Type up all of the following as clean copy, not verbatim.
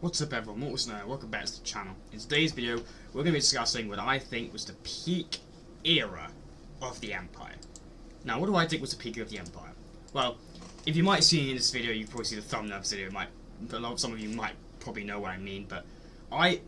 What's up everyone, Mortal welcome back to the channel. In today's video, we're going to be discussing what I think was the peak era of the Empire. Now, what do I think was the peak era of the Empire? Well, if you might see in this video, you probably see the thumbnail of this video, some of you might probably know what I mean, but I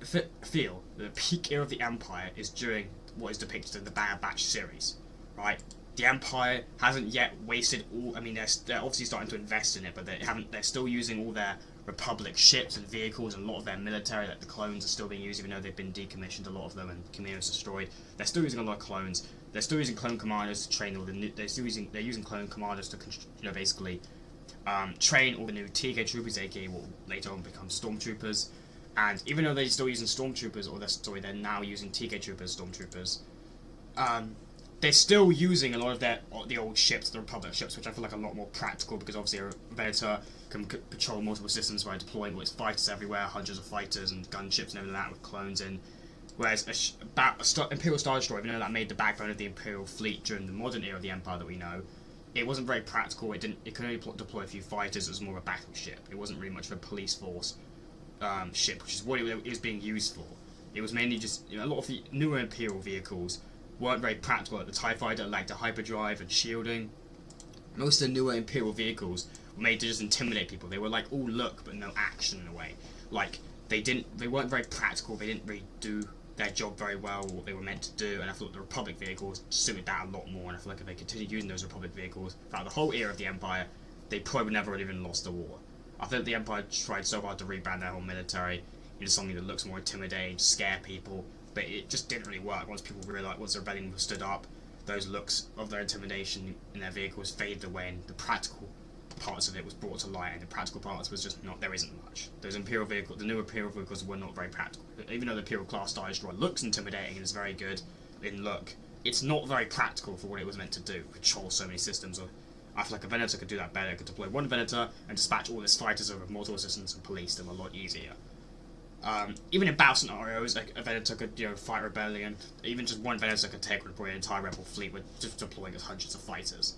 feel that the peak era of the Empire is during what is depicted in the Bad Batch series, right? The Empire hasn't yet wasted all. I mean, they're obviously starting to invest in it, but they're still using all their Republic ships and vehicles, and a lot of their military, like the clones, are still being used, even though they've been decommissioned, a lot of them, and Kamino's destroyed. They're still using a lot of clones. They're still using clone commanders to train all the new. They're using clone commanders to basically train all the new TK troopers, aka what later on become stormtroopers. And even though they're still using stormtroopers, they're now using TK troopers, stormtroopers. They're still using a lot of the old ships, the Republic ships, which I feel like are a lot more practical, because obviously a Venator can patrol multiple systems by deploying all its fighters everywhere, hundreds of fighters and gunships and everything like that with clones in. Whereas Imperial Star Destroyer, even though that made the backbone of the Imperial fleet during the modern era of the Empire that we know, it wasn't very practical. It could only deploy a few fighters. It was more of a battleship. It wasn't really much of a police force ship, which is what it was being used for. It was mainly just, a lot of the newer Imperial vehicles weren't very practical. Like the TIE Fighter lacked a hyperdrive and shielding. Most of the newer Imperial vehicles were made to just intimidate people. They were like all look but no action in a way. Like they weren't very practical. They didn't really do their job very well, what they were meant to do. And I thought the Republic vehicles suited that a lot more. And I feel like if they continued using those Republic vehicles throughout the whole era of the Empire, they probably would never have even lost the war. I think the Empire tried so hard to rebrand their whole military into something that looks more intimidating, scare people. But it just didn't really work. Once the rebellion was stood up, those looks of their intimidation in their vehicles faded away, and the practical parts of it was brought to light, and the practical parts was just not, there isn't much. Those Imperial vehicles, the new Imperial vehicles were not very practical. Even though the Imperial class Star Destroyer looks intimidating and is very good in look, it's not very practical for what it was meant to do, control so many systems. I feel like a Venator could do that better. It could deploy one Venator and dispatch all its fighters over multiple systems and police them a lot easier. Even in battle scenarios, like a Venator could, fight rebellion. Even just one Venator could take an entire rebel fleet with just deploying hundreds of fighters.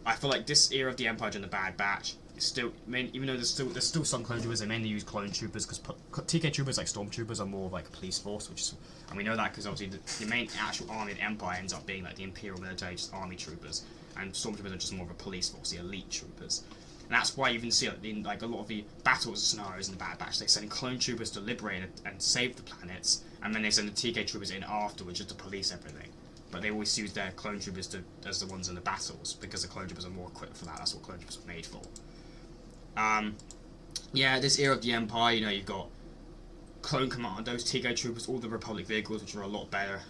I feel like this era of the Empire during the Bad Batch is still, even though there's still some clone troopers, they mainly use clone troopers because TK troopers, like stormtroopers, are more of like a police force, and we know that because obviously the main actual army of the Empire ends up being like the Imperial military, just army troopers, and stormtroopers are just more of a police force, the elite troopers. And that's why you even see in like a lot of the battle scenarios in the Bad Batch, they send clone troopers to liberate and save the planets, and then they send the TK troopers in afterwards just to police everything. But they always use their clone troopers as the ones in the battles, because the clone troopers are more equipped for that. That's what clone troopers are made for. Yeah, this era of the Empire, you've got clone commandos, TK troopers, all the Republic vehicles, which are a lot better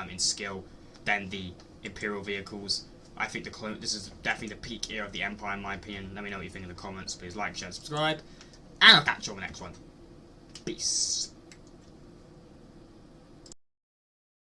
in skill than the Imperial vehicles. I think this is definitely the peak era of the Empire, in my opinion. Let me know what you think in the comments. Please like, share, subscribe, and I'll catch you on the next one. Peace.